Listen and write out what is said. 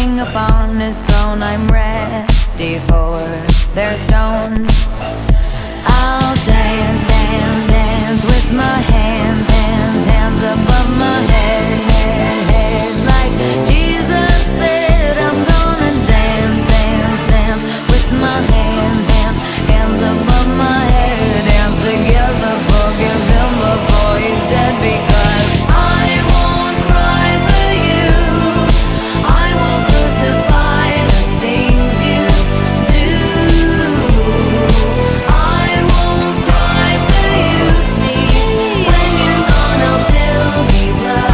king upon his throne. I'm ready for their stones. I'll dance, dance, dance with my hands, hands, hands.